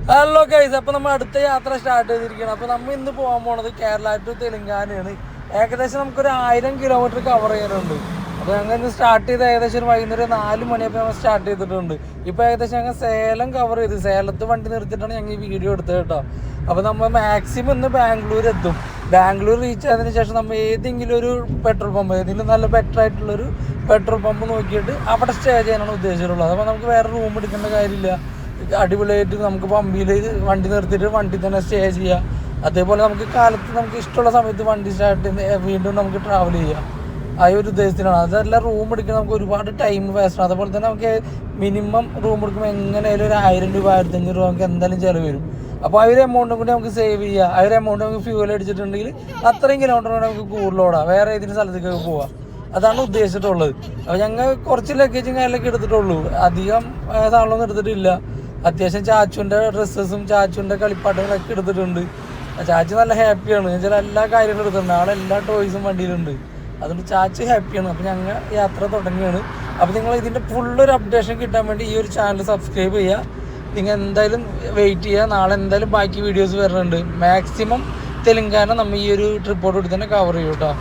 Hello guys, അപ്പോൾ നമ്മൾ അടുത്ത യാത്ര സ്റ്റാർട്ട് ചെയ്തിരിക്കുകയാണ്. അപ്പോൾ നമ്മൾ ഇന്ന് പോകാൻ പോണത് കേരള ടു തെലുങ്കാനയാണ്. ഏകദേശം നമുക്കൊരു 1000 കിലോമീറ്റർ കവർ ചെയ്യാനുണ്ട്. അപ്പോൾ ഞങ്ങൾ ഇന്ന് സ്റ്റാർട്ട് ചെയ്ത് ഏകദേശം ഒരു വൈകുന്നേരം 4 മണിയപ്പോൾ നമ്മൾ സ്റ്റാർട്ട് ചെയ്തിട്ടുണ്ട്. ഇപ്പോൾ ഏകദേശം ഞങ്ങൾ സേലം കവർ ചെയ്ത് സേലത്ത് വണ്ടി നിർത്തിയിട്ടാണ് ഞങ്ങൾ ഈ വീഡിയോ എടുത്തത് കേട്ടോ. അപ്പോൾ നമ്മൾ മാക്സിമം ഇന്ന് ബാംഗ്ലൂർ എത്തും. ബാംഗ്ലൂർ റീച്ച് ആയതിനു ശേഷം നമ്മൾ ഏതെങ്കിലും ഒരു പെട്രോൾ പമ്പ്, ഏതെങ്കിലും നല്ല ബെറ്റർ ആയിട്ടുള്ളൊരു പെട്രോൾ പമ്പ് നോക്കിയിട്ട് അവിടെ സ്റ്റേ ചെയ്യാനാണ് ഉദ്ദേശിച്ചിട്ടുള്ളത്. അപ്പോൾ നമുക്ക് വേറെ റൂം എടുക്കേണ്ട കാര്യമില്ല. അടിപൊളിയായിട്ട് നമുക്ക് പമ്പിയിൽ വണ്ടി നിർത്തിയിട്ട് വണ്ടി തന്നെ സ്റ്റേ ചെയ്യാം. അതേപോലെ നമുക്ക് കാലത്ത് നമുക്ക് ഇഷ്ടമുള്ള സമയത്ത് വണ്ടി സ്റ്റാർട്ട് വീണ്ടും നമുക്ക് ട്രാവൽ ചെയ്യാം. ആ ഒരു ഉദ്ദേശത്തിനാണ്. അതല്ല റൂം എടുക്കാൻ നമുക്ക് ഒരുപാട് ടൈം വേസ്റ്റാണ്. അതുപോലെ തന്നെ നമുക്ക് മിനിമം റൂം എടുക്കുമ്പോൾ എങ്ങനെയായാലും ഒരു 1000 രൂപ 1500 രൂപ നമുക്ക് എന്തായാലും ചിലവ് വരും. അപ്പോൾ ആ ഒരു എമൗണ്ടും കൂടി നമുക്ക് സേവ് ചെയ്യാം. ആ ഒരു എമൗണ്ട് നമുക്ക് ഫ്യൂവൽ അടിച്ചിട്ടുണ്ടെങ്കിൽ അത്രയും കിലോമീറ്റർ കൂടെ നമുക്ക് കൂടുതലോടാം, വേറെ ഏതെങ്കിലും സ്ഥലത്തേക്കൊക്കെ പോവാം. അതാണ് ഉദ്ദേശിച്ചിട്ടുള്ളത്. അപ്പോൾ ഞങ്ങൾ കുറച്ച് ലഗേജും കാര്യങ്ങളൊക്കെ എടുത്തിട്ടുള്ളൂ, അധികം സാധനങ്ങളൊന്നും എടുത്തിട്ടില്ല. അത്യാവശ്യം ചാച്ചുവിൻ്റെ ഡ്രസ്സസും ചാച്ചുവിൻ്റെ കളിപ്പാട്ടങ്ങളൊക്കെ എടുത്തിട്ടുണ്ട്. ചാച്ചു നല്ല ഹാപ്പിയാണ്. ഞാൻ ചില എല്ലാ കാര്യങ്ങളും എടുത്തിട്ടുണ്ട്. ആളെ എല്ലാ ടോയ്സും വണ്ടിയിലുണ്ട്. അതുകൊണ്ട് ചാച്ചു ഹാപ്പിയാണ്. അപ്പോൾ ഞങ്ങൾ യാത്ര തുടങ്ങുകയാണ്. അപ്പോൾ നിങ്ങൾ ഇതിൻ്റെ ഫുള്ളൊരു അപ്ഡേഷൻ കിട്ടാൻ വേണ്ടി ഈ ഒരു ചാനൽ സബ്സ്ക്രൈബ് ചെയ്യുക. നിങ്ങൾ എന്തായാലും വെയിറ്റ് ചെയ്യുക. നാളെ എന്തായാലും ബാക്കി വീഡിയോസ് വരുന്നുണ്ട്. മാക്സിമം തെലുങ്കാന നമ്മൾ ഈ ഒരു ട്രിപ്പോട് കൂടി തന്നെ കവർ ചെയ്യും കേട്ടോ.